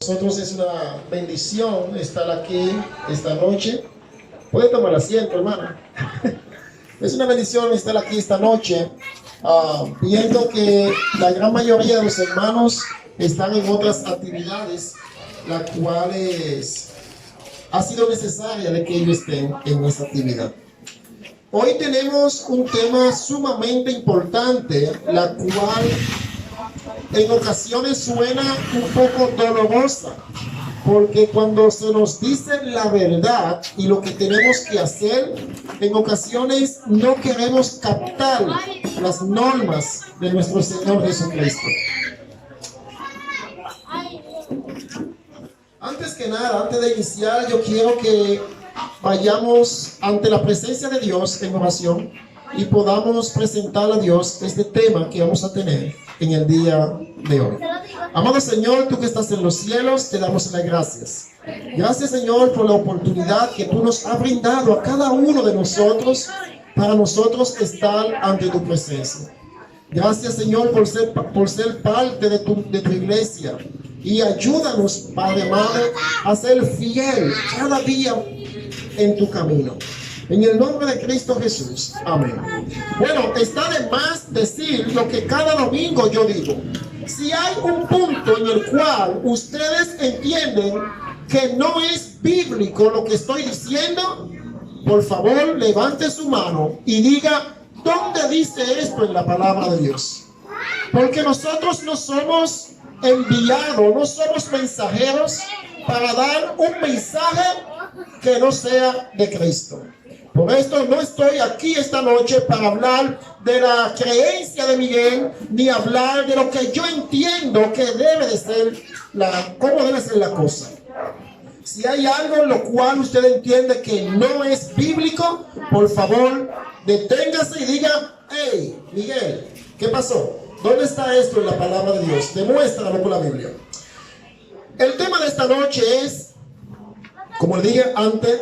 Nosotros es una bendición estar aquí esta noche. Puede tomar asiento, hermano. Es una bendición estar aquí esta noche, viendo que la gran mayoría de los hermanos están en otras actividades, las cuales ha sido necesaria de que ellos estén en esta actividad. Hoy tenemos un tema sumamente importante, la cual en ocasiones suena un poco dolorosa, porque cuando se nos dice la verdad y lo que tenemos que hacer, en ocasiones no queremos captar las normas de nuestro Señor Jesucristo. Antes que nada, antes de iniciar, yo quiero que vayamos ante la presencia de Dios en oración y podamos presentar a Dios este tema que vamos a tener en el día de hoy. Amado Señor, tú que estás en los cielos, te damos las gracias. Gracias, Señor, por la oportunidad que tú nos has brindado a cada uno de nosotros para nosotros estar ante tu presencia. Gracias, Señor, por ser parte de tu iglesia. Y ayúdanos, Padre Madre, a ser fiel cada día en tu camino. En el nombre de Cristo Jesús. Amén. Bueno, está de más decir lo que cada domingo yo digo. Si hay un punto en el cual ustedes entienden que no es bíblico lo que estoy diciendo, por favor, levante su mano y diga, ¿dónde dice esto en la palabra de Dios? Porque nosotros no somos enviados, no somos mensajeros para dar un mensaje que no sea de Cristo. Por esto no estoy aquí esta noche para hablar de la creencia de Miguel, ni hablar de lo que yo entiendo que debe de ser cómo debe ser la cosa. Si hay algo en lo cual usted entiende que no es bíblico, por favor, deténgase y diga, hey, Miguel, ¿qué pasó? ¿Dónde está esto en la palabra de Dios? Demuéstralo con la Biblia. El tema de esta noche es, como le dije antes,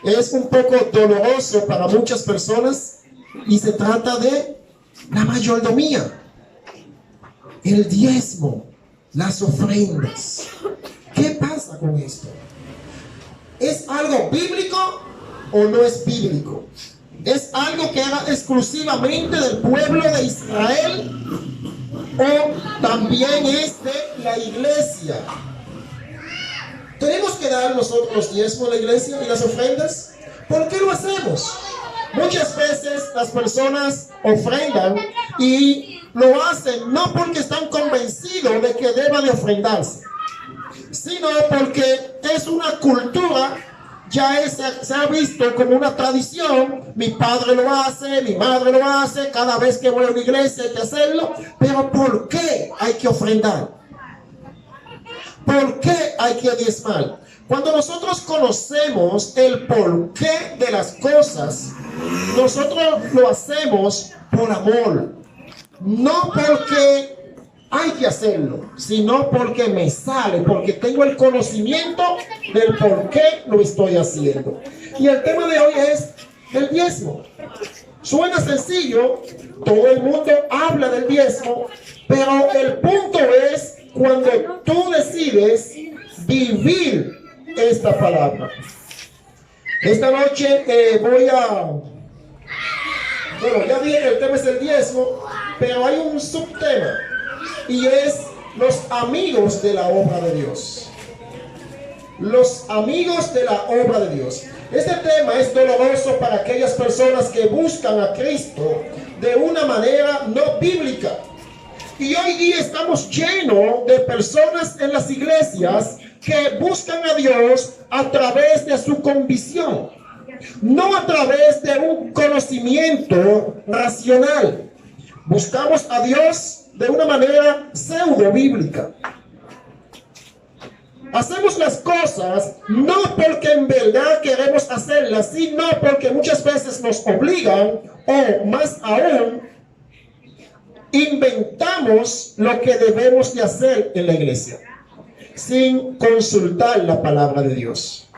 es un poco doloroso para muchas personas y se trata de la mayordomía, el diezmo, las ofrendas. ¿Qué pasa con esto? ¿Es algo bíblico o no es bíblico? ¿Es algo que era exclusivamente del pueblo de Israel o también es de la iglesia? ¿Tenemos que dar nosotros los diezmos a la iglesia y las ofrendas? ¿Por qué lo hacemos? Muchas veces las personas ofrendan y lo hacen no porque están convencidos de que deba de ofrendarse, sino porque es una cultura, se ha visto como una tradición. Mi padre lo hace, mi madre lo hace, cada vez que voy a una iglesia hay que hacerlo. Pero ¿por qué hay que ofrendar? ¿Por qué hay que diezmar? Cuando nosotros conocemos el porqué de las cosas, nosotros lo hacemos por amor. No porque hay que hacerlo, sino porque me sale, porque tengo el conocimiento del por qué lo estoy haciendo. Y el tema de hoy es el diezmo. Suena sencillo, todo el mundo habla del diezmo, pero el punto es cuando tú decides vivir esta palabra. Esta noche ya dije que el tema es el diezmo, pero hay un subtema y es los amigos de la obra de Dios. Los amigos de la obra de Dios. Este tema es doloroso para aquellas personas que buscan a Cristo de una manera no bíblica. Y hoy día estamos llenos de personas en las iglesias que buscan a Dios a través de su convicción, no a través de un conocimiento racional. Buscamos a Dios de una manera pseudo bíblica. Hacemos las cosas no porque en verdad queremos hacerlas, sino porque muchas veces nos obligan, o más aún, inventamos lo que debemos de hacer en la iglesia sin consultar la palabra de Dios.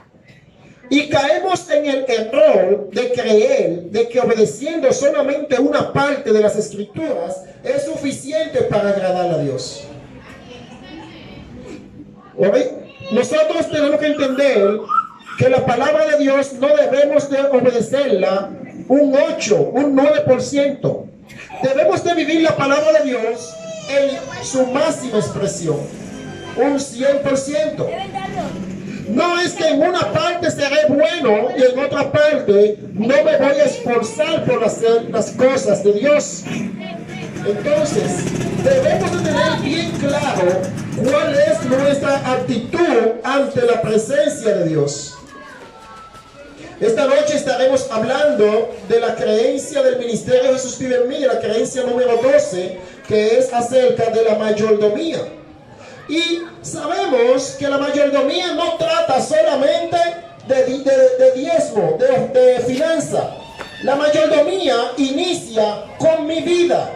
Y caemos en el error de creer de que obedeciendo solamente una parte de las escrituras es suficiente para agradar a Dios. Hoy nosotros tenemos que entender que la palabra de Dios no debemos de obedecerla un 8, un 9%. Debemos de vivir la palabra de Dios en su máxima expresión, un 100%. No es que en una parte seré bueno y en otra parte no me voy a esforzar por hacer las cosas de Dios. Entonces, debemos de tener bien claro cuál es nuestra actitud ante la presencia de Dios. Esta noche estaremos hablando de la creencia del ministerio de Jesús vive en mí, la creencia número 12, que es acerca de la mayordomía. Y sabemos que la mayordomía no trata solamente de diezmo, de finanza. La mayordomía inicia con mi vida.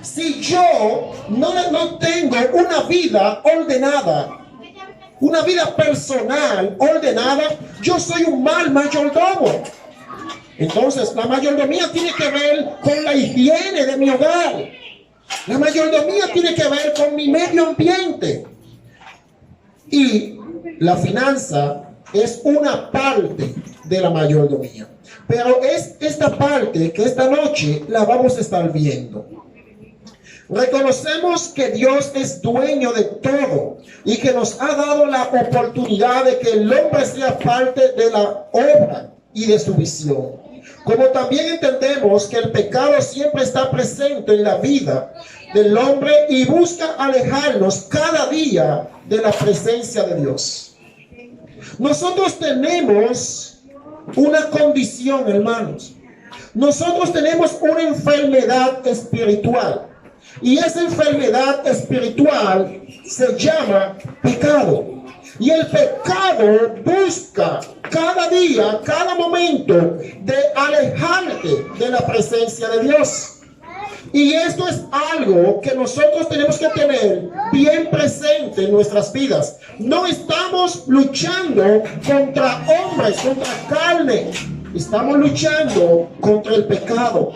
Si yo no tengo una vida ordenada, una vida personal ordenada, yo soy un mal mayordomo. Entonces, la mayordomía tiene que ver con la higiene de mi hogar. La mayordomía tiene que ver con mi medio ambiente. Y la finanza es una parte de la mayordomía. Pero es esta parte que esta noche la vamos a estar viendo. Reconocemos que Dios es dueño de todo y que nos ha dado la oportunidad de que el hombre sea parte de la obra y de su visión. Como también entendemos que el pecado siempre está presente en la vida del hombre y busca alejarnos cada día de la presencia de Dios. Nosotros tenemos una condición, hermanos. Nosotros tenemos una enfermedad espiritual. Y esa enfermedad espiritual se llama pecado. Y el pecado busca cada día, cada momento de alejarte de la presencia de Dios. Y esto es algo que nosotros tenemos que tener bien presente en nuestras vidas. No estamos luchando contra hombres, contra carne. Estamos luchando contra el pecado.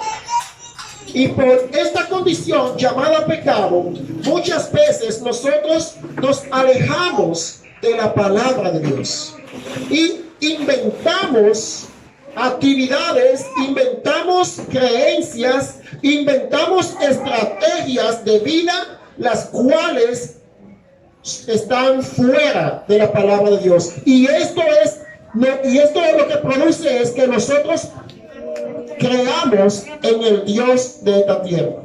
Y por esta condición llamada pecado, muchas veces nosotros nos alejamos de la palabra de Dios. Y inventamos actividades, inventamos creencias, inventamos estrategias de vida, las cuales están fuera de la palabra de Dios. Y esto lo que produce es que nosotros creamos en el Dios de esta tierra,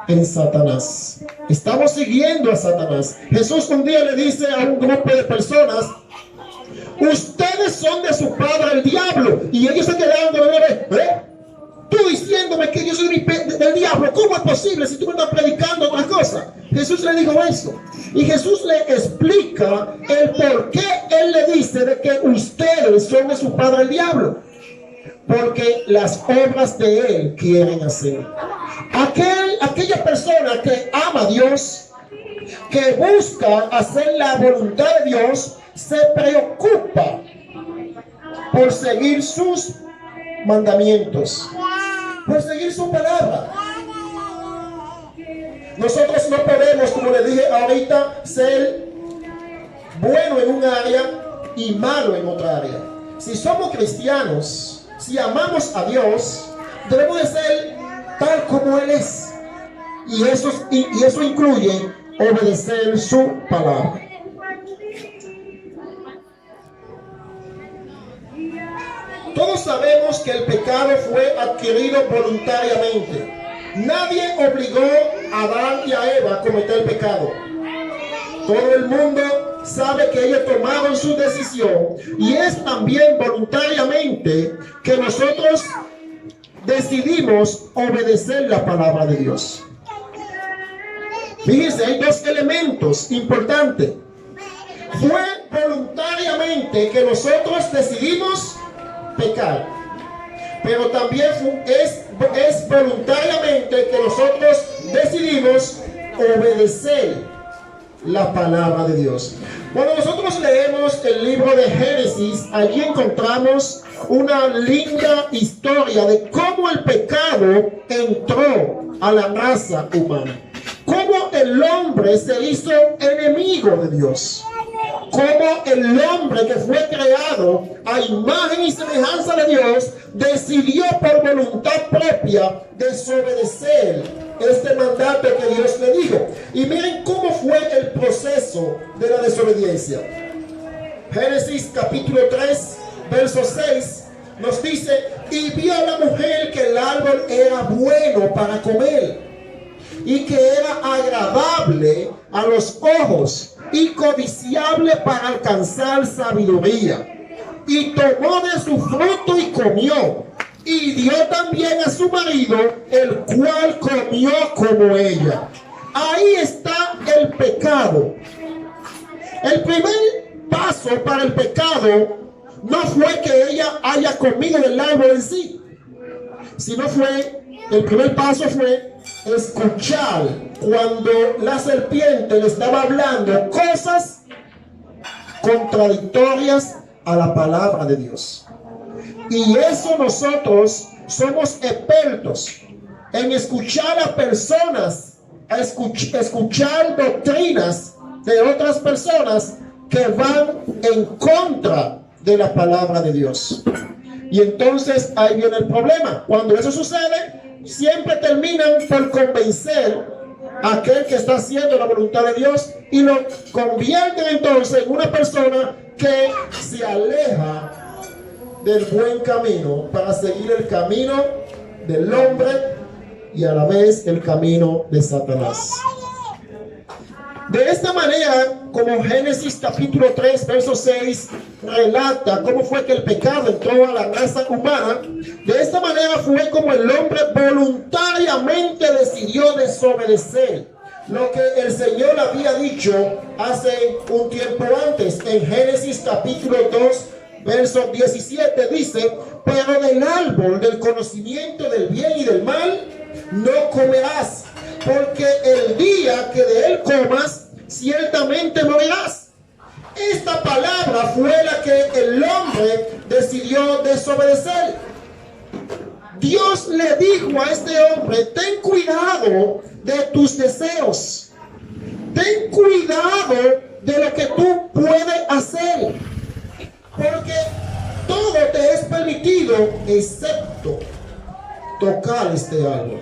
en Satanás. Estamos siguiendo a Satanás. Jesús un día le dice a un grupo de personas: ustedes son de su padre el diablo. Y ellos se quedaron de tú diciéndome que yo soy del diablo, ¿cómo es posible si tú me estás predicando otra cosa? Jesús le dijo eso. Y Jesús le explica el por qué él le dice de que ustedes son de su padre el diablo. Porque las obras de él quieren hacer. Aquella persona que ama a Dios, que busca hacer la voluntad de Dios, se preocupa por seguir sus mandamientos, por seguir su palabra. Nosotros no podemos, como le dije ahorita, ser bueno en un área y malo en otra área. Si somos cristianos, si amamos a Dios, debemos de ser tal como Él es. Y eso incluye obedecer su palabra. Todos sabemos que el pecado fue adquirido voluntariamente. Nadie obligó a Adán y a Eva a cometer el pecado. Todo el mundo sabe que ellos tomaron su decisión, y es también voluntariamente que nosotros decidimos obedecer la palabra de Dios. Fíjense, hay dos elementos importantes. Fue voluntariamente que nosotros decidimos pecar, pero también es voluntariamente que nosotros decidimos obedecer la palabra de Dios. Cuando nosotros leemos el libro de Génesis, allí encontramos una linda historia de cómo el pecado entró a la raza humana. Cómo el hombre se hizo enemigo de Dios. Cómo el hombre que fue creado a imagen y semejanza de Dios decidió por voluntad propia desobedecer este mandato que Dios le dijo. Y miren cómo fue el proceso de la desobediencia. Génesis capítulo 3, verso 6 nos dice: y vio la mujer que el árbol era bueno para comer y que era agradable a los ojos y codiciable para alcanzar sabiduría, y tomó de su fruto y comió, y dio también a su marido, el cual comió como ella. Ahí está el pecado. El primer paso para el pecado no fue que ella haya comido del árbol en sí, sino el primer paso fue escuchar cuando la serpiente le estaba hablando cosas contradictorias a la palabra de Dios. Y eso nosotros somos expertos en escuchar a personas, escuchar doctrinas de otras personas que van en contra de la palabra de Dios. Y entonces ahí viene el problema. Cuando eso sucede, siempre terminan por convencer a aquel que está haciendo la voluntad de Dios y lo convierten entonces en una persona que se aleja del buen camino para seguir el camino del hombre y a la vez el camino de Satanás. De esta manera, como Génesis capítulo 3, verso 6 relata cómo fue que el pecado entró a la raza humana, de esta manera fue como el hombre voluntariamente decidió desobedecer lo que el Señor había dicho hace un tiempo antes. En Génesis capítulo 2, verso 17 dice: pero del árbol del conocimiento del bien y del mal no comerás, porque el día que de él comas, ciertamente morirás. Esta palabra fue la que el hombre decidió desobedecer. Dios le dijo a este hombre: ten cuidado de tus deseos, ten cuidado de lo que tú puedes hacer, porque todo te es permitido excepto tocar este árbol,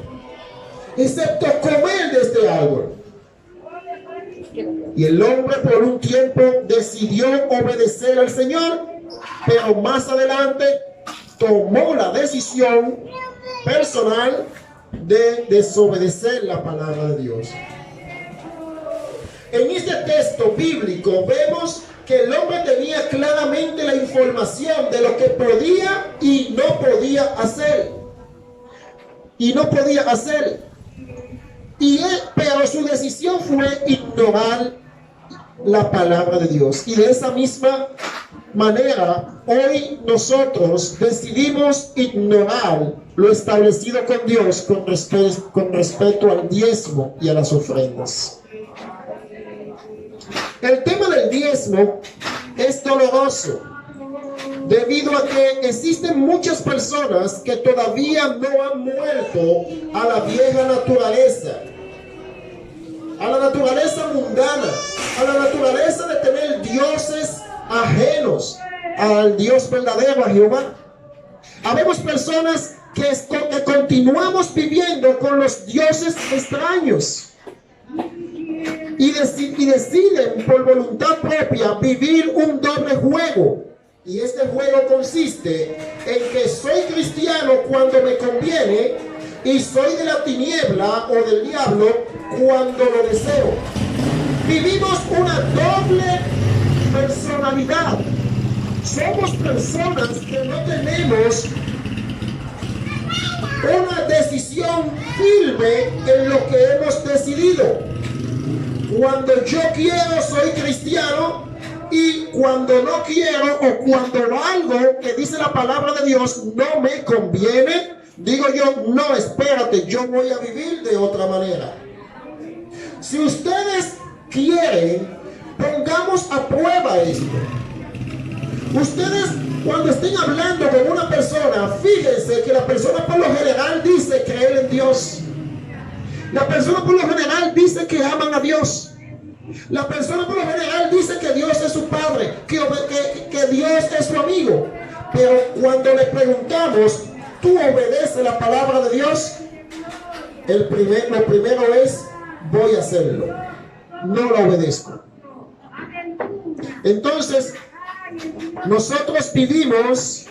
excepto comer de este árbol. Y el hombre por un tiempo decidió obedecer al Señor, pero más adelante tomó la decisión personal de desobedecer la palabra de Dios. En este texto bíblico vemos que el hombre tenía claramente la información de lo que podía y no podía hacer. Pero su decisión fue ignorar la palabra de Dios. Y de esa misma manera, hoy nosotros decidimos ignorar lo establecido con Dios con respecto al diezmo y a las ofrendas. El tema del diezmo es doloroso, debido a que existen muchas personas que todavía no han muerto a la vieja naturaleza, a la naturaleza mundana, a la naturaleza de tener dioses ajenos al Dios verdadero, a Jehová. Habemos personas que continuamos viviendo con los dioses extraños y deciden por voluntad propia vivir un doble juego. Y este juego consiste en que soy cristiano cuando me conviene y soy de la tiniebla o del diablo cuando lo deseo. Vivimos una doble personalidad. Somos personas que no tenemos una decisión firme en lo que hemos decidido. Cuando yo quiero soy cristiano, y cuando no quiero o cuando algo que dice la palabra de Dios no me conviene, digo yo: no, espérate, yo voy a vivir de otra manera. Si ustedes quieren, pongamos a prueba esto. Ustedes, cuando estén hablando con una persona, fíjense que la persona por lo general dice creer en Dios. La persona por lo general dice que aman a Dios. La persona por lo general dice que Dios es su padre, que Dios es su amigo. Pero cuando le preguntamos, ¿tú obedeces la palabra de Dios? Lo primero es, voy a hacerlo. No lo obedezco. Entonces, nosotros vivimos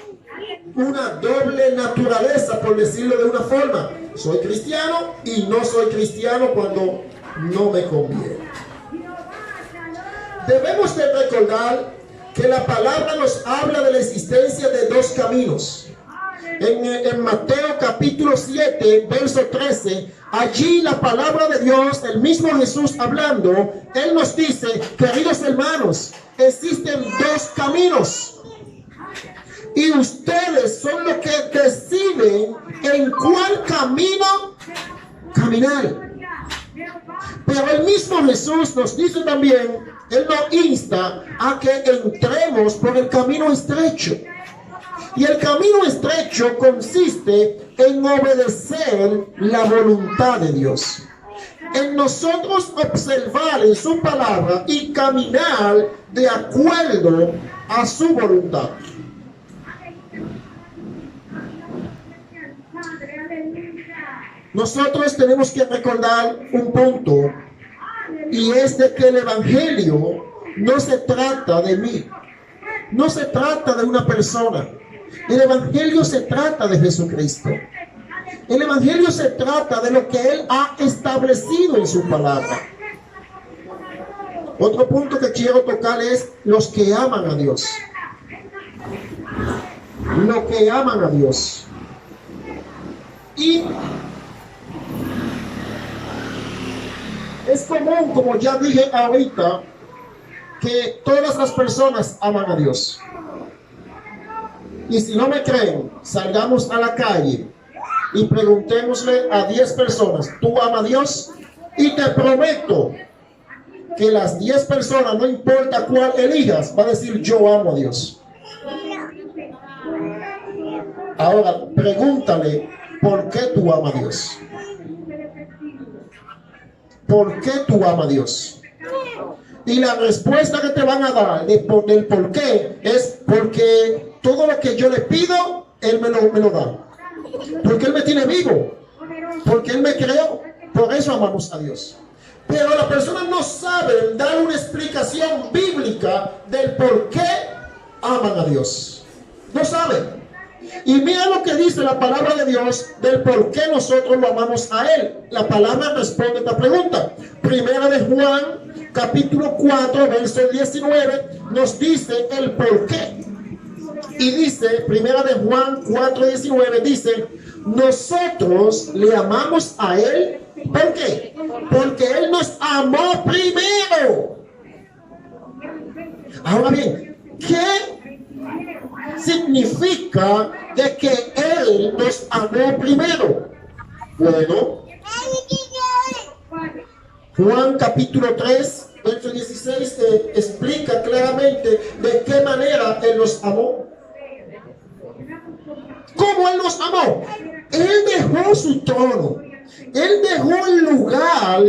una doble naturaleza, por decirlo de una forma. Soy cristiano y no soy cristiano cuando no me conviene. Debemos de recordar que la palabra nos habla de la existencia de dos caminos. En Mateo capítulo 7, verso 13, allí la palabra de Dios, el mismo Jesús hablando, Él nos dice, queridos hermanos, existen dos caminos. Y ustedes son los que deciden en cuál camino caminar. Pero el mismo Jesús nos dice también, Él nos insta a que entremos por el camino estrecho. Y el camino estrecho consiste en obedecer la voluntad de Dios. En nosotros observar en su palabra y caminar de acuerdo a su voluntad. Nosotros tenemos que recordar un punto, y es de que el evangelio no se trata de mí, no se trata de una persona. El evangelio se trata de Jesucristo. El evangelio se trata de lo que Él ha establecido en su palabra. Otro punto que quiero tocar es los que aman a Dios. Los que aman a Dios. Y es común, como ya dije ahorita, que todas las personas aman a Dios. Y si no me creen, salgamos a la calle y preguntémosle a 10 personas, ¿tú amas a Dios? Y te prometo que las 10 personas, no importa cuál elijas, va a decir, yo amo a Dios. Ahora, pregúntale, ¿por qué tú amas a Dios? ¿Por qué tú amas a Dios? Y la respuesta que te van a dar del por qué es porque todo lo que yo le pido, Él me lo da. Porque Él me tiene vivo. Porque Él me creó. Por eso amamos a Dios. Pero la persona no sabe dar una explicación bíblica del por qué aman a Dios. No saben. Y mira lo que dice la palabra de Dios del por qué nosotros lo amamos a Él. La palabra responde esta pregunta. Primera de Juan, capítulo 4, verso 19, nos dice el por qué. Y dice, primera de Juan 4, 19, dice, nosotros le amamos a Él. ¿Por qué? Porque Él nos amó primero. Ahora bien, ¿qué significa de que Él nos amó primero? Bueno, Juan capítulo 3, verso 16 explica claramente de qué manera Él nos amó. ¿Cómo Él nos amó? Él dejó su trono. Él dejó el lugar,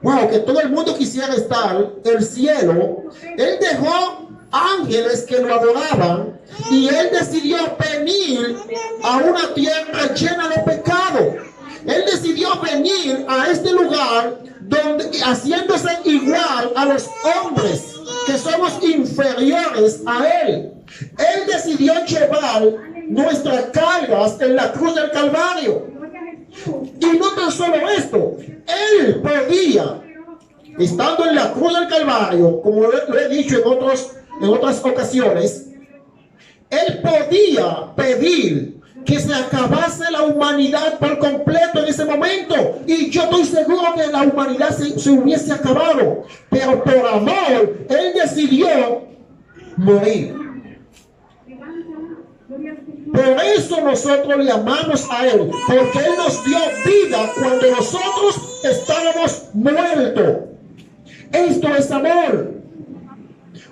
wow, que todo el mundo quisiera estar, el cielo. Él dejó ángeles que lo adoraban y Él decidió venir a una tierra llena de pecado. Él decidió venir a este lugar donde, haciéndose igual a los hombres que somos inferiores a Él. Él decidió llevar nuestras cargas en la cruz del Calvario. Y no tan solo esto, Él podía, estando en la cruz del Calvario, como lo he dicho en otras ocasiones, Él podía pedir que se acabase la humanidad por completo en ese momento. Y yo estoy seguro que la humanidad se hubiese acabado. Pero por amor, Él decidió morir. Por eso nosotros le amamos a Él, porque Él nos dio vida cuando nosotros estábamos muertos. Esto es amor.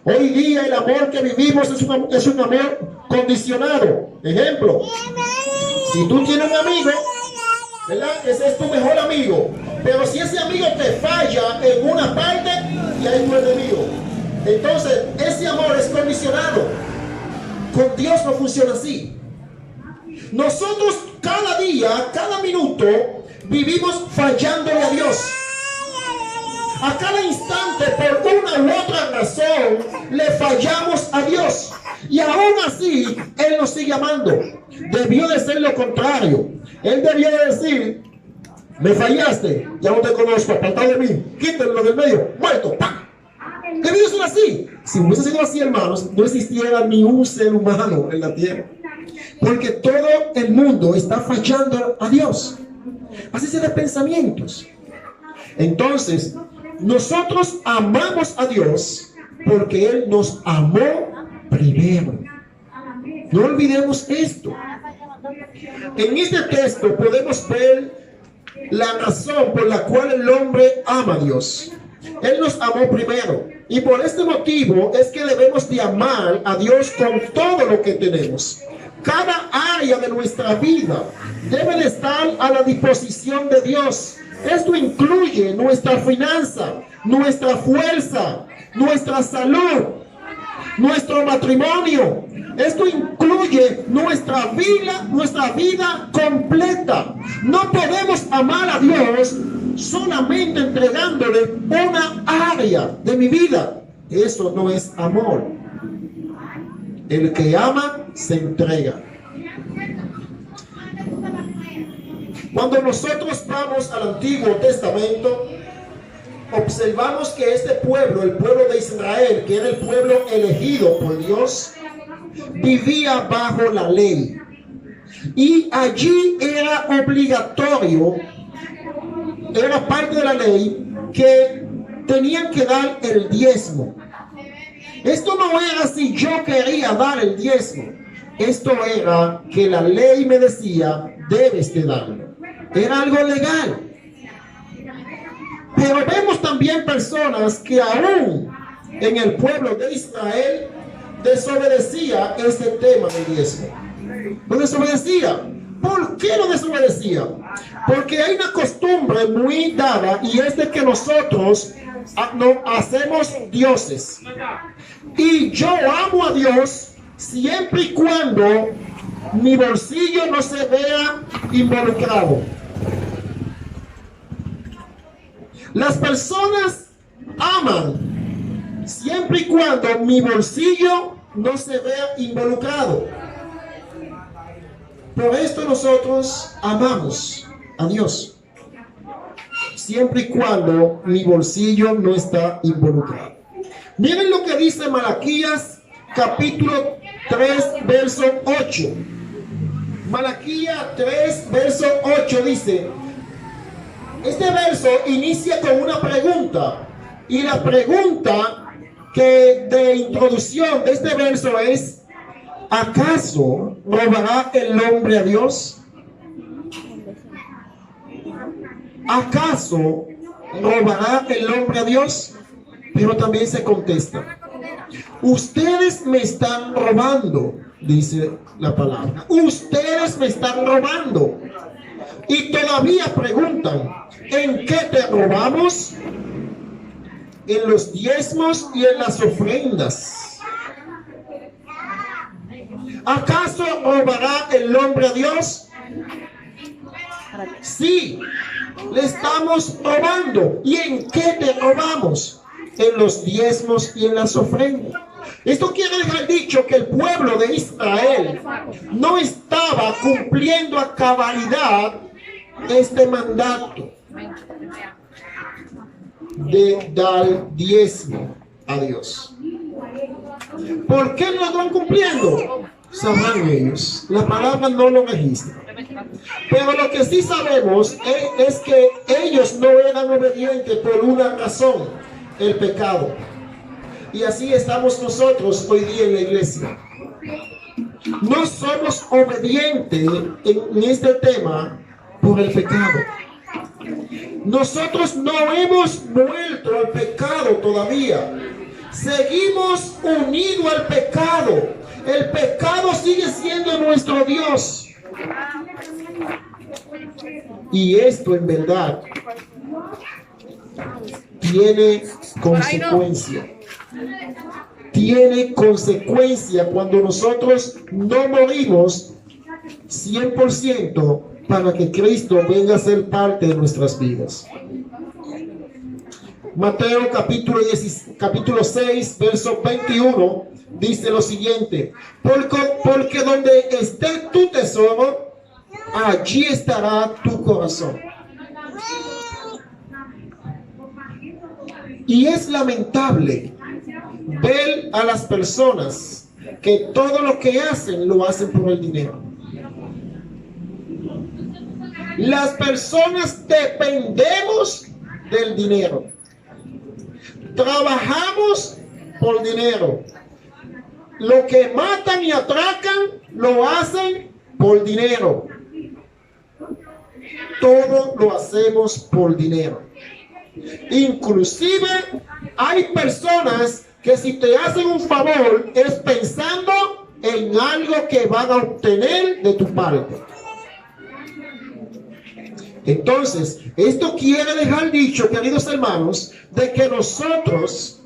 Hoy día el amor que vivimos es un amor condicionado. Ejemplo, si tú tienes un amigo ¿verdad? Ese es tu mejor amigo. Pero si ese amigo te falla en una parte, ya es tu enemigo. Entonces, ese amor es condicionado. Con Dios no funciona así. Nosotros cada día, cada minuto, vivimos fallándole a Dios. A cada instante, por una u otra razón, le fallamos a Dios. Y aún así, Él nos sigue amando. Debió de ser lo contrario. Él debió de decir: me fallaste, ya no te conozco, apartado de mí, quítenlo del medio, muerto, ¡pam! Debió ser así. Si hubiese sido así, hermanos, no existiera ni un ser humano en la tierra. Porque todo el mundo está fallando a Dios. Así se de pensamientos. Entonces, nosotros amamos a Dios porque Él nos amó primero. No olvidemos esto. En este texto podemos ver la razón por la cual el hombre ama a Dios. Él nos amó primero. Y por este motivo es que debemos de amar a Dios con todo lo que tenemos. Cada área de nuestra vida debe de estar a la disposición de Dios. Esto incluye nuestra finanza, nuestra fuerza, nuestra salud, nuestro matrimonio. Esto incluye nuestra vida completa. No podemos amar a Dios solamente entregándole una área de mi vida. Eso no es amor. El que ama se entrega. Cuando nosotros vamos al Antiguo Testamento, observamos que este pueblo, el pueblo de Israel, que era el pueblo elegido por Dios, vivía bajo la ley. Y allí era obligatorio, era parte de la ley, que tenían que dar el diezmo. Esto no era si yo quería dar el diezmo. Esto era que la ley me decía: debes de darlo. Era algo legal. Pero vemos también personas que aún en el pueblo de Israel desobedecía este tema del diezmo. Lo desobedecía. ¿Por qué lo desobedecía? Porque hay una costumbre muy dada, y es de que nosotros no hacemos dioses. Y yo amo a Dios siempre y cuando mi bolsillo no se vea involucrado. Las personas aman siempre y cuando mi bolsillo no se vea involucrado. Por esto nosotros amamos a Dios siempre y cuando mi bolsillo no está involucrado. Miren lo que dice Malaquías capítulo 3 verso 8. Malaquías 3 verso 8 dice: este verso inicia con una pregunta, y la pregunta que de introducción de este verso es: ¿acaso robará el hombre a Dios? ¿Acaso robará el hombre a Dios? Pero también se contesta: ustedes me están robando, dice la palabra. Ustedes me están robando. Y todavía preguntan: ¿en qué te robamos? En los diezmos y en las ofrendas. ¿Acaso robará el hombre a Dios? Sí, le estamos robando. ¿Y en qué te robamos? En los diezmos y en las ofrendas. Esto quiere dejar dicho que el pueblo de Israel no estaba cumpliendo a cabalidad este mandato de dar diezmo a Dios. ¿Por qué no lo están cumpliendo? Sabrán ellos. La palabra no lo registra. Pero lo que sí sabemos es que ellos no eran obedientes por una razón: el pecado. Y así estamos nosotros hoy día en la iglesia. No somos obedientes en este tema por el pecado. Nosotros no hemos vuelto al pecado todavía. Seguimos unidos al pecado. El pecado sigue siendo nuestro Dios. Y esto en verdad tiene consecuencia. Tiene consecuencia cuando nosotros no morimos 100% para que Cristo venga a ser parte de nuestras vidas. Mateo capítulo 6, verso 21 dice lo siguiente: porque donde esté tu tesoro, allí estará tu corazón. Y es lamentable ver a las personas que todo lo que hacen lo hacen por el dinero. Las personas dependemos del dinero. Trabajamos por dinero. Lo que matan y atracan lo hacen por dinero. Todo lo hacemos por dinero. Inclusive hay personas que si te hacen un favor es pensando en algo que van a obtener de tu parte. Entonces, esto quiere dejar dicho, queridos hermanos, de que nosotros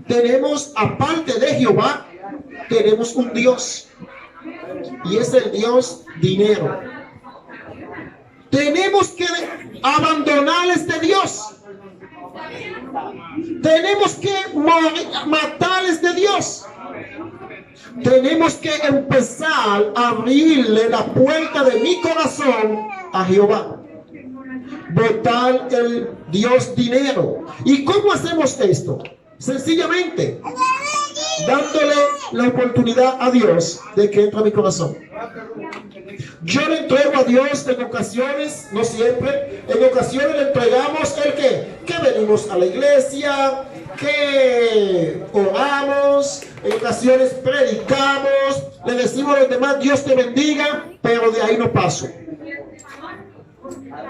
tenemos, aparte de Jehová, tenemos un Dios. Y es el Dios dinero. Tenemos que abandonar este Dios. Tenemos que matar este Dios. Tenemos que empezar a abrirle la puerta de mi corazón a Jehová. Botar el Dios dinero. ¿Y cómo hacemos esto? Sencillamente dándole la oportunidad a Dios de que entre a mi corazón. Yo le entrego a Dios en ocasiones, no siempre, en ocasiones le entregamos el que venimos a la iglesia, que oramos, en ocasiones predicamos, le decimos a los demás Dios te bendiga, pero de ahí no paso.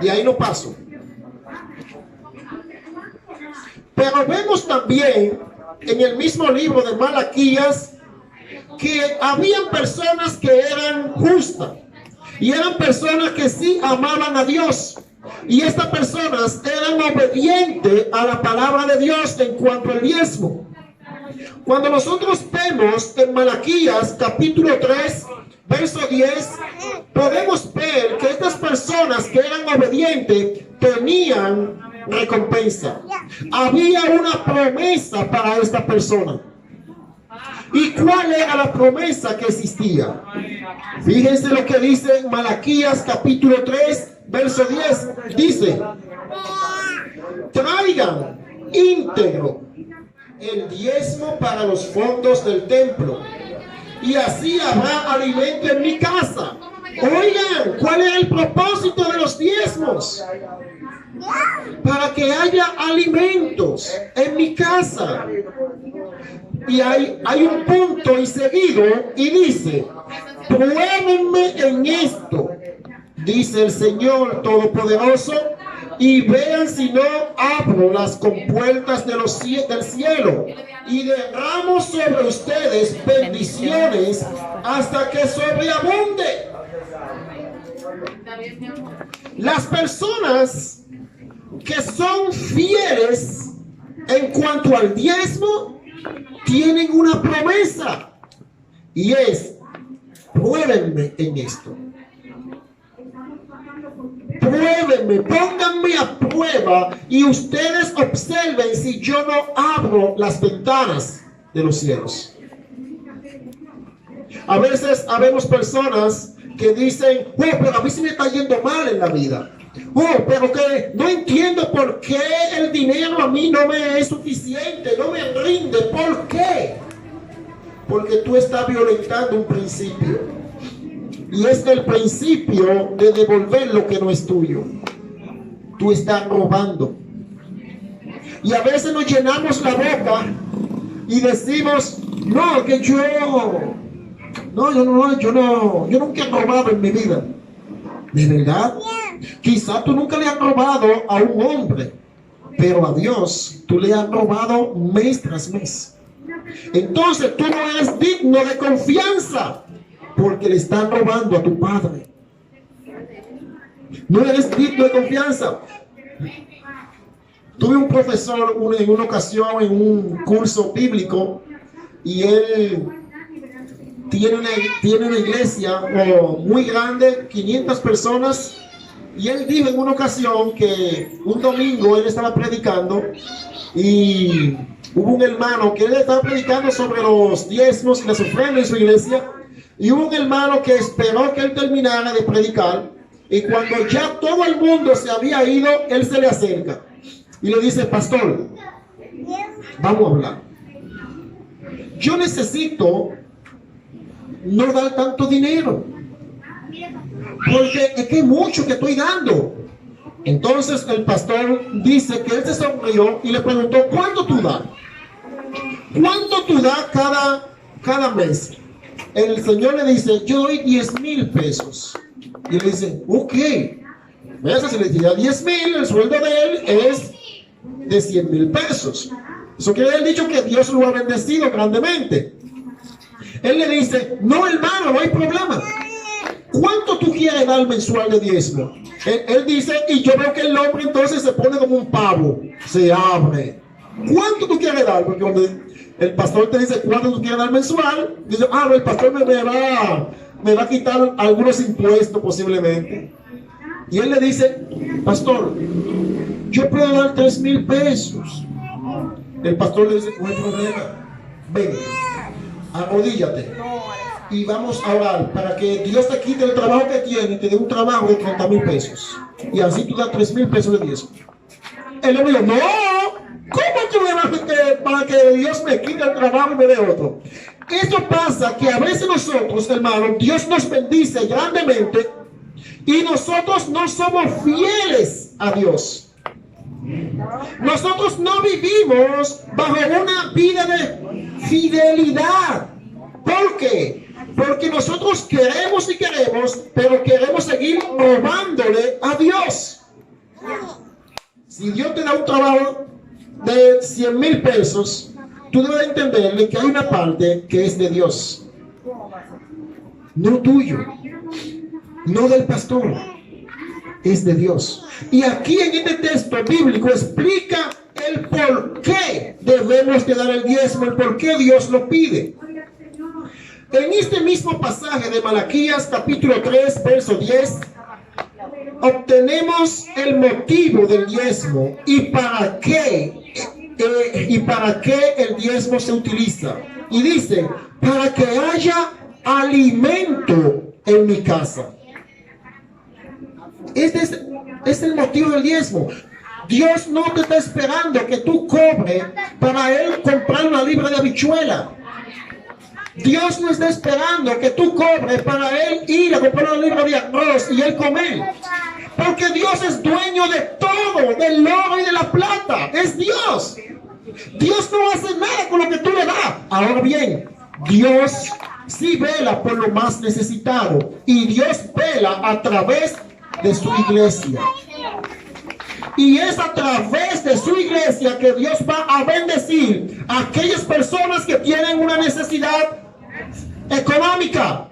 De ahí no paso. Pero vemos también en el mismo libro de Malaquías que habían personas que eran justas y eran personas que sí amaban a Dios, y estas personas eran obedientes a la palabra de Dios en cuanto al diezmo. Cuando nosotros vemos en Malaquías capítulo 3 verso 10, podemos ver que estas personas que eran obedientes tenían recompensa. Había una promesa para esta persona. ¿Y cuál era la promesa que existía? Fíjense lo que dice en Malaquías capítulo 3 verso 10. Dice: traigan íntegro el diezmo para los fondos del templo, y así habrá alimento en mi casa. Oigan, ¿cuál es el propósito de los diezmos? Para que haya alimentos en mi casa. Y hay un punto y seguido, y dice: pruébenme en esto, dice el Señor Todopoderoso, y vean si no abro las compuertas de del cielo y derramo sobre ustedes bendiciones hasta que sobreabunde. Las personas que son fieles en cuanto al diezmo tienen una promesa, y es: pruébenme en esto. Pruébenme, pónganme a prueba y ustedes observen si yo no abro las ventanas de los cielos. A veces habemos personas que dicen: oh, pero a mí se me está yendo mal en la vida. Oh, pero que no entiendo por qué el dinero a mí no me es suficiente, no me rinde. ¿Por qué? Porque tú estás violentando un principio. Y es el principio de devolver lo que no es tuyo. Tú estás robando. Y a veces nos llenamos la boca y decimos: no, que yo nunca he robado en mi vida. ¿De verdad? Quizá tú nunca le has robado a un hombre, pero a Dios tú le has robado mes tras mes. Entonces tú no eres digno de confianza, porque le están robando a tu padre. No eres digno de confianza. Tuve un profesor en una ocasión en un curso bíblico y él tiene una iglesia muy grande, 500 personas, y él dijo en una ocasión que un domingo él estaba predicando y hubo un hermano que él estaba predicando sobre los diezmos y las ofrendas en su iglesia, y hubo un hermano que esperó que él terminara de predicar, y cuando ya todo el mundo se había ido, él se le acerca y le dice: pastor, vamos a hablar. Yo necesito no dar tanto dinero, porque es que es mucho que estoy dando. Entonces el pastor dice que él se sonrió y le preguntó: ¿cuánto tú das? ¿Cuánto tú das cada mes? El señor le dice: yo doy 10,000 pesos. Y le dice: ok. ¿Ves? Si le dice 10,000, el sueldo de él es de 100,000 pesos. Eso quiere decir dicho que Dios lo ha bendecido grandemente. Él le dice: no, hermano, no hay problema. ¿Cuánto tú quieres dar mensual de diezmo? Él dice, y yo veo que el hombre entonces se pone como un pavo, se abre. ¿Cuánto tú quieres dar? Porque cuando el pastor te dice cuánto tú quieres dar mensual, dice: el pastor me va a quitar algunos impuestos posiblemente. Y él le dice: pastor, yo puedo dar 3,000 pesos. El pastor le dice: no hay problema, ven, arrodíllate y vamos a orar para que Dios te quite el trabajo que tiene y te dé un trabajo de 30,000 pesos. Y así tú das 3,000 pesos de diezmo. Él le dijo: no, ¿cómo tú me vas a para que Dios me quite el trabajo y me dé otro? Esto pasa que a veces nosotros, hermanos, Dios nos bendice grandemente y nosotros no somos fieles a Dios. Nosotros no vivimos bajo una vida de fidelidad. ¿Por qué? Porque nosotros queremos y queremos, pero queremos seguir robándole a Dios. Si Dios te da un trabajo de 100,000 pesos, tú debes entenderle que hay una parte que es de Dios, no tuyo, no del pastor, es de Dios. Y aquí en este texto bíblico explica el por qué debemos de dar el diezmo, el por qué Dios lo pide. En este mismo pasaje de Malaquías capítulo 3 verso 10 obtenemos el motivo del diezmo y para qué el diezmo se utiliza. Y dice: para que haya alimento en mi casa. Este es el motivo del diezmo. Dios no te está esperando que tú cobres para Él comprar una libra de habichuela. Dios no está esperando que tú cobres para Él ir a comprar una libra de arroz y Él comer. Porque Dios es dueño de todo, del oro y de la plata. Es Dios. Dios no hace nada con lo que tú le das. Ahora bien, Dios sí vela por lo más necesitado. Y Dios vela a través de su iglesia. Y es a través de su iglesia que Dios va a bendecir a aquellas personas que tienen una necesidad económica.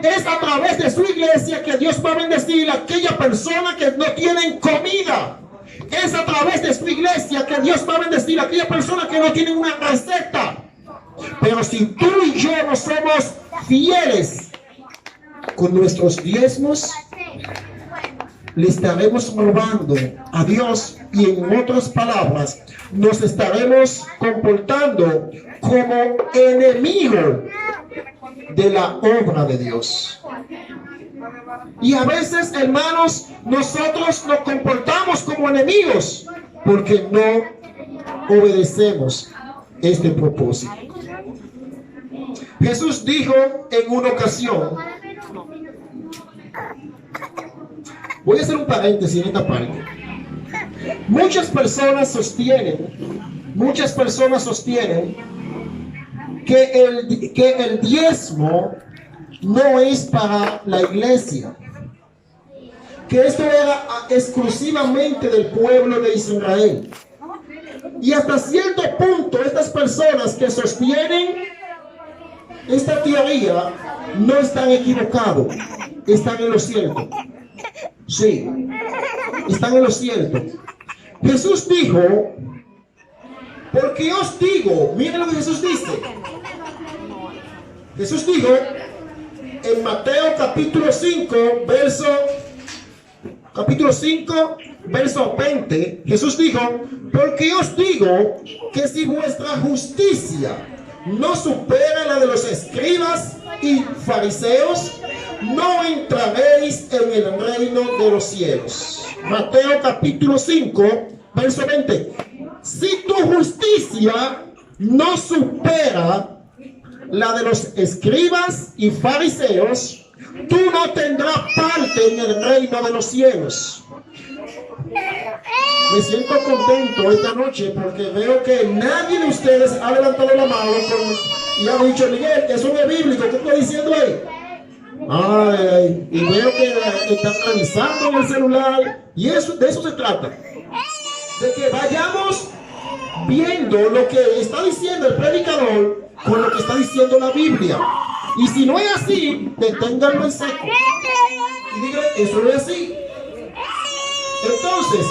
Es a través de su iglesia que Dios va a bendecir a aquella persona que no tienen comida. Es a través de su iglesia que Dios va a bendecir a aquella persona que no tienen una receta. Pero si tú y yo no somos fieles con nuestros diezmos, le estaremos robando a Dios, y en otras palabras, nos estaremos comportando como enemigo de la obra de Dios. Y a veces, hermanos, nosotros nos comportamos como enemigos porque no obedecemos este propósito. Jesús dijo en una ocasión, voy a hacer un paréntesis en esta parte. Muchas personas sostienen que el diezmo no es para la iglesia, que esto era exclusivamente del pueblo de Israel. Y hasta cierto punto, estas personas que sostienen esta teoría no están equivocados, están en lo cierto. Sí, están en lo cierto. Jesús dijo, porque os digo, miren lo que Jesús dice. Jesús dijo en Mateo capítulo 5, verso 20, Jesús dijo, porque os digo que si vuestra justicia no supera la de los escribas y fariseos, no entraréis en el reino de los cielos. Mateo capítulo 5, verso 20. Si tu justicia no supera la de los escribas y fariseos, tú no tendrás parte en el reino de los cielos. Me siento contento esta noche porque veo que nadie de ustedes ha levantado la mano y ha dicho, Miguel, eso no es bíblico. ¿Qué está diciendo ahí? Ay, y veo que están revisando en el celular. Y eso, de eso se trata. De que vayamos viendo lo que está diciendo el predicador con lo que está diciendo la Biblia. Y si no es así, deténganlo en seco. Y díganle, eso no es así. Entonces,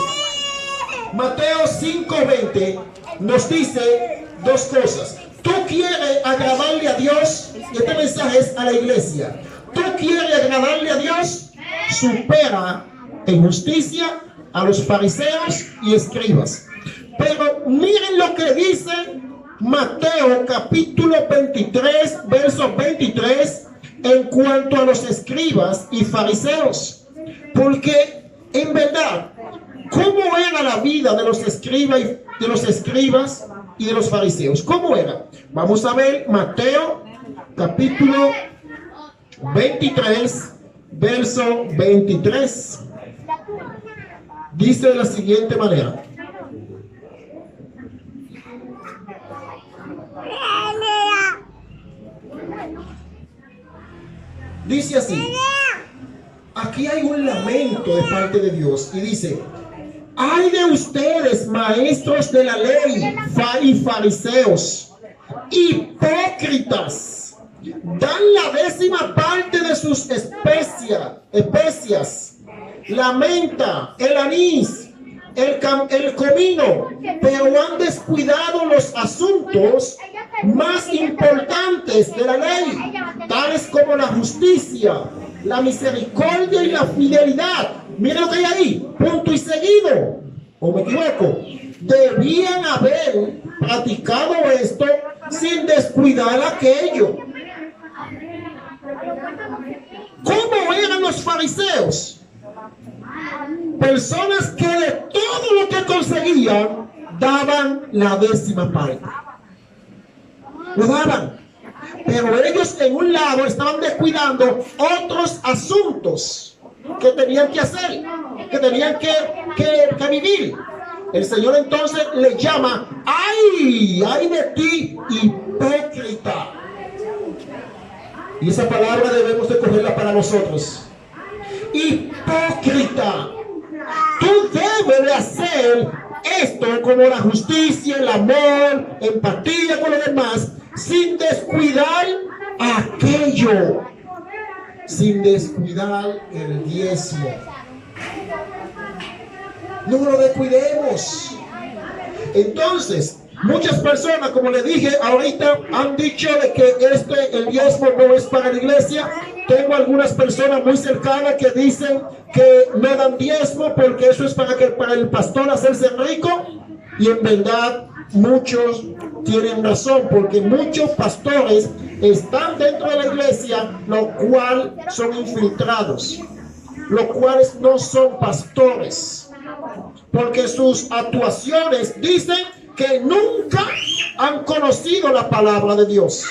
Mateo 5:20 nos dice dos cosas. Tú quieres agradarle a Dios. Este mensaje es a la iglesia. Tú quieres agradarle a Dios, supera en justicia a los fariseos y escribas. Pero miren lo que dice Mateo capítulo 23, verso 23, en cuanto a los escribas y fariseos. Porque en verdad, ¿cómo era la vida de los escribas y de los fariseos? ¿Cómo era? Vamos a ver Mateo capítulo 23, verso 23. Dice de la siguiente manera. Dice así. Aquí hay un lamento de parte de Dios y dice: ay de ustedes, maestros de la ley y fariseos, hipócritas, dan la 10ª parte de sus especias, la menta, el anís, el comino, pero han descuidado los asuntos más importantes de la ley, tales como la justicia, la misericordia y la fidelidad. Miren lo que hay ahí, punto y seguido. ¿O me equivoco? Debían haber practicado esto sin descuidar aquello. ¿Cómo eran los fariseos? Personas que de todo lo que conseguían daban la 10ª parte. Lo daban. Pero ellos en un lado estaban descuidando otros asuntos que tenían que hacer, que tenían que vivir. El Señor entonces le llama: ¡ay! ¡Ay de ti, hipócrita! Y esa palabra debemos de cogerla para nosotros. Hipócrita. Tú debes de hacer esto como la justicia, el amor, empatía con los demás, sin descuidar aquello, sin descuidar el diezmo. No lo descuidemos. Entonces, muchas personas, como le dije ahorita, han dicho de que el diezmo no es para la iglesia. Tengo algunas personas muy cercanas que dicen que no dan diezmo porque eso es para el pastor hacerse rico. Y en verdad, muchos tienen razón, porque muchos pastores están dentro de la iglesia, los cuales son infiltrados, los cuales no son pastores, porque sus actuaciones dicen que nunca han conocido la palabra de Dios,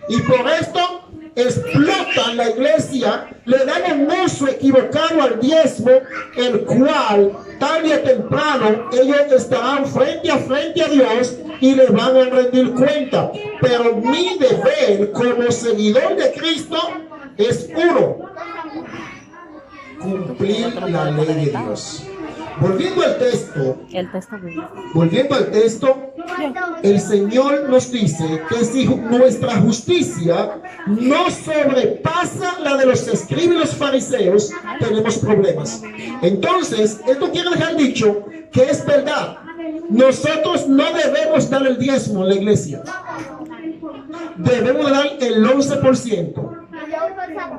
y por esto explotan la iglesia, le dan un uso equivocado al diezmo, el cual tarde o temprano ellos estarán frente a Dios y le van a rendir cuenta. Pero mi deber como seguidor de Cristo es uno: cumplir la ley de Dios. Volviendo al texto, El texto bíblico. volviendo al texto, el Señor nos dice que si nuestra justicia no sobrepasa la de los escribas y los fariseos, tenemos problemas. Entonces, esto quiere dejar dicho que es verdad. Nosotros no debemos dar el diezmo en la iglesia. Debemos dar el 11%,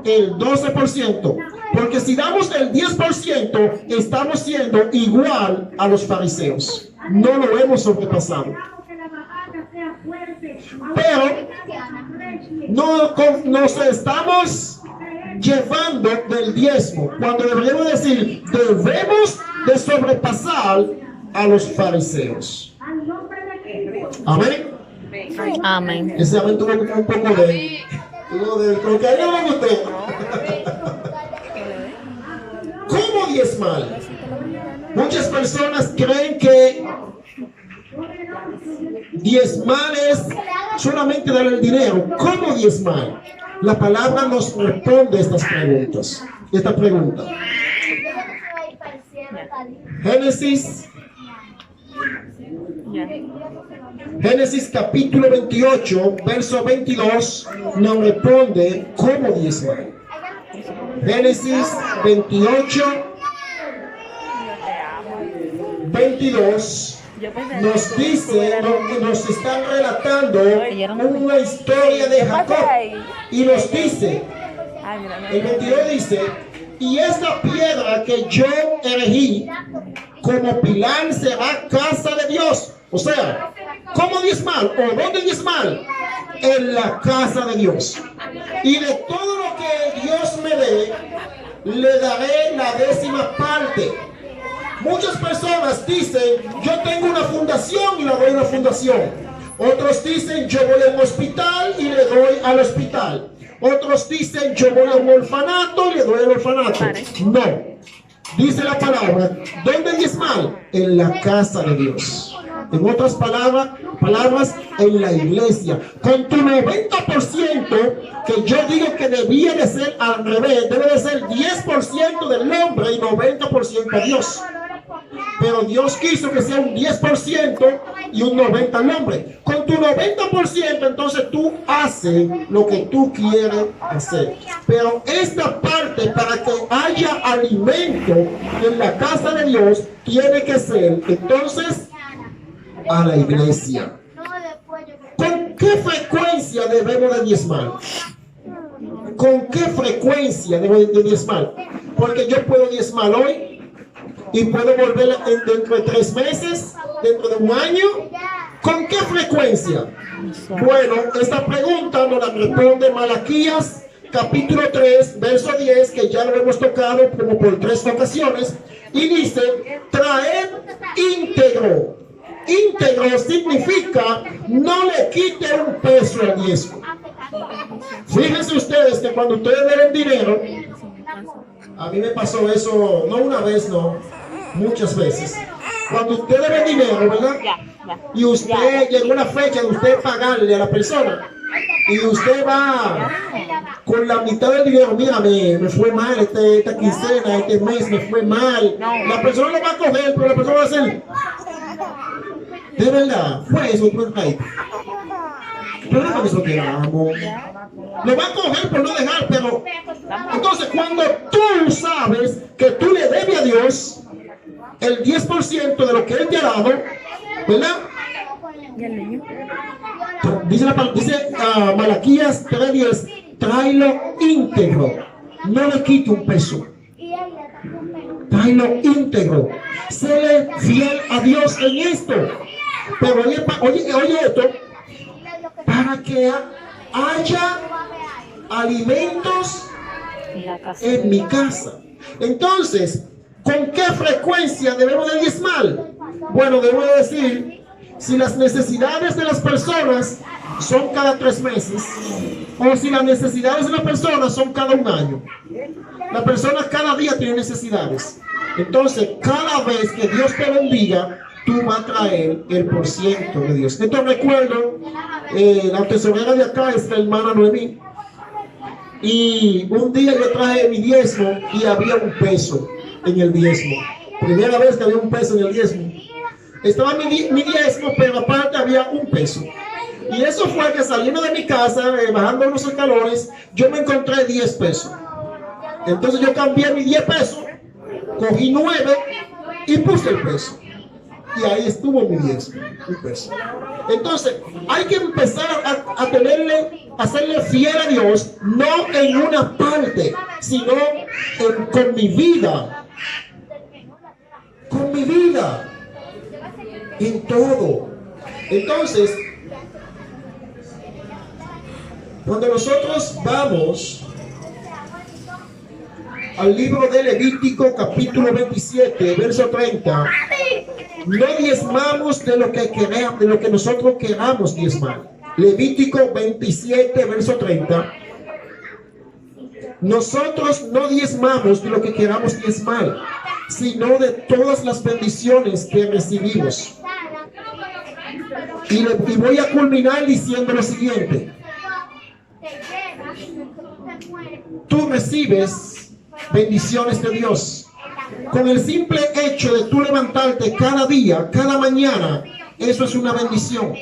el 12%, porque si damos el 10%, estamos siendo igual a los fariseos. No lo hemos sobrepasado. Pero no nos estamos llevando del diezmo, cuando deberíamos decir, debemos de sobrepasar a los fariseos. Amén. Amén. Ese amén tuvo un poco de como que a él no me gustó. ¿Cómo diezmar? Muchas personas creen que diezmar es solamente dar el dinero. ¿Cómo diezmar? La palabra nos responde estas preguntas. Esta pregunta. Génesis capítulo 28, verso 22 nos responde cómo diezmar. Génesis 28, 22 nos dice, nos están relatando una historia de Jacob y nos dice, el 22 dice, y esta piedra que yo elegí como pilar será casa de Dios. O sea, ¿cómo diezmar? ¿O dónde diezmar? En la casa de Dios. Y de todo lo que Dios me dé, le daré la 10ª parte. Muchas personas dicen, yo tengo una fundación y le doy a una fundación. Otros dicen, yo voy a un hospital y le doy al hospital. Otros dicen, yo voy a un orfanato y le doy al orfanato. No. Dice la palabra, ¿dónde diezmar? En la casa de Dios. En otras palabras, en la iglesia. Con tu 90%, que yo digo que debía de ser al revés, debe de ser 10% del hombre y 90% a Dios. Pero Dios quiso que sea un 10% y un 90% al hombre. Con tu 90%, entonces tú haces lo que tú quieres hacer. Pero esta parte, para que haya alimento en la casa de Dios, tiene que ser, entonces, a la iglesia. ¿Con qué frecuencia debemos de diezmar? ¿Con qué frecuencia debemos de diezmar? Porque yo puedo diezmar hoy y puedo volver dentro de 3 meses, dentro de un año. ¿Con qué frecuencia? Bueno, esta pregunta nos la responde Malaquías capítulo 3, verso 10, que ya lo hemos tocado como por 3 ocasiones, y dice, traed íntegro. Íntegro significa no le quite un peso al diezmo. Fíjense ustedes que cuando ustedes deben dinero, a mí me pasó eso, no una vez, no, muchas veces. Cuando usted debe dinero, ¿verdad? Y usted llegó una fecha de usted pagarle a la persona, y usted va con la mitad del dinero, mira, me fue mal esta quincena, este mes me fue mal. La persona lo va a coger, pero la persona va a hacer, de verdad, fue eso, fue right. Pero no es lo que amo. Lo va a coger por no dejar, pero entonces cuando tú sabes que tú le debes a Dios el 10% de lo que Él te ha dado, ¿verdad? Dice Malaquías 3:10, tráelo íntegro, no le quite un peso. Tráelo íntegro, séle fiel a Dios en esto. Pero oye esto, para que haya alimentos en mi casa. Entonces, ¿con qué frecuencia debemos de diezmar? Bueno, debo decir, si las necesidades de las personas son cada 3 meses, o si las necesidades de las personas son cada 1 año. La persona cada día tiene necesidades. Entonces, cada vez que Dios te bendiga, tú vas a traer el % de Dios. Esto recuerdo, la tesorera de acá es la hermana Noemí. Y un día yo traje mi diezmo y había un peso en el diezmo. Primera vez que había un peso en el diezmo. Estaba mi diezmo, pero aparte había un peso. Y eso fue que saliendo de mi casa, bajando unos escalones, yo me encontré 10 pesos. Entonces yo cambié mis 10 pesos, cogí 9 y puse el peso. Y ahí estuvo mi diezmo, un peso. Entonces, hay que empezar a hacerle fiel a Dios, no en una parte, sino con mi vida. Con mi vida. En todo. Entonces, cuando nosotros vamos al libro de Levítico, capítulo 27, verso 30, no diezmamos de lo que nosotros queramos diezmar. Levítico 27, verso 30. Nosotros no diezmamos de lo que queramos diezmar, sino de todas las bendiciones que recibimos. Y voy a culminar diciendo lo siguiente. Tú recibes bendiciones de Dios. Con el simple hecho de tú levantarte cada día, cada mañana, eso es una bendición.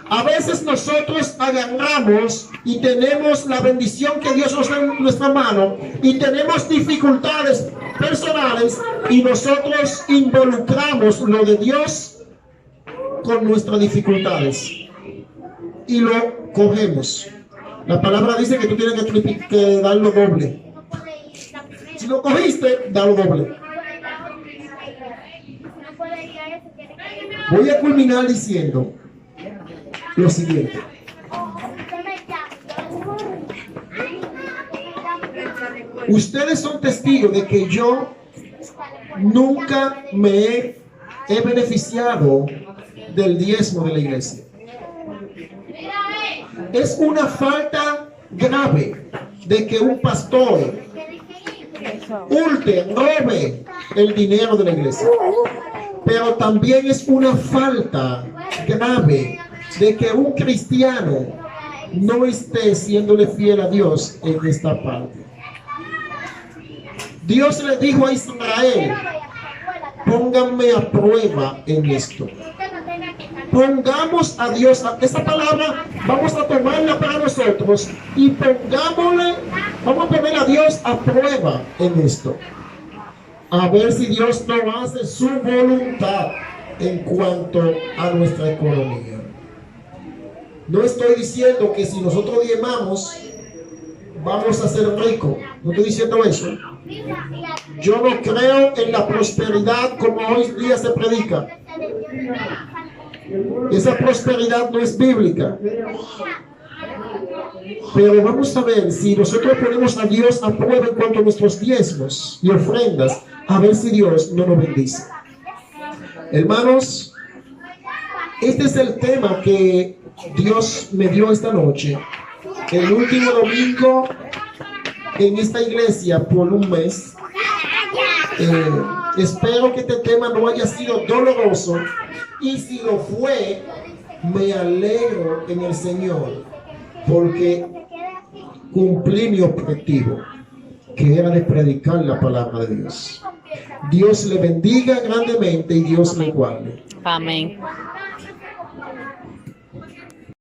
A veces nosotros agarramos y tenemos la bendición que Dios nos da en nuestra mano y tenemos dificultades personales y nosotros involucramos lo de Dios con nuestras dificultades y lo cogemos. La palabra dice que tú tienes que darlo doble. Si lo cogiste, dalo doble. Voy a culminar diciendo lo siguiente. Ustedes son testigos de que yo nunca me he beneficiado del diezmo de la iglesia. Es una falta grave de que un pastor hurte, robe el dinero de la iglesia. Pero también es una falta grave de que un cristiano no esté siéndole fiel a Dios en esta parte. Dios le dijo a Israel: pónganme a prueba en esto. Pongamos a Dios, esa palabra vamos a tomarla para nosotros y vamos a poner a Dios a prueba en esto. A ver si Dios no hace su voluntad en cuanto a nuestra economía. No estoy diciendo que si nosotros diezmamos vamos a ser ricos. No estoy diciendo eso. Yo no creo en la prosperidad como hoy día se predica. Esa prosperidad no es bíblica. Pero vamos a ver si nosotros ponemos a Dios a prueba en cuanto a nuestros diezmos y ofrendas, a ver si Dios no nos bendice. Hermanos, este es el tema que Dios me dio esta noche. El último domingo en esta iglesia por un mes. Espero que este tema no haya sido doloroso, y si lo fue, me alegro en el Señor, porque cumplí mi objetivo, que era de predicar la palabra de Dios. Dios le bendiga grandemente y Dios le guarde. Amén.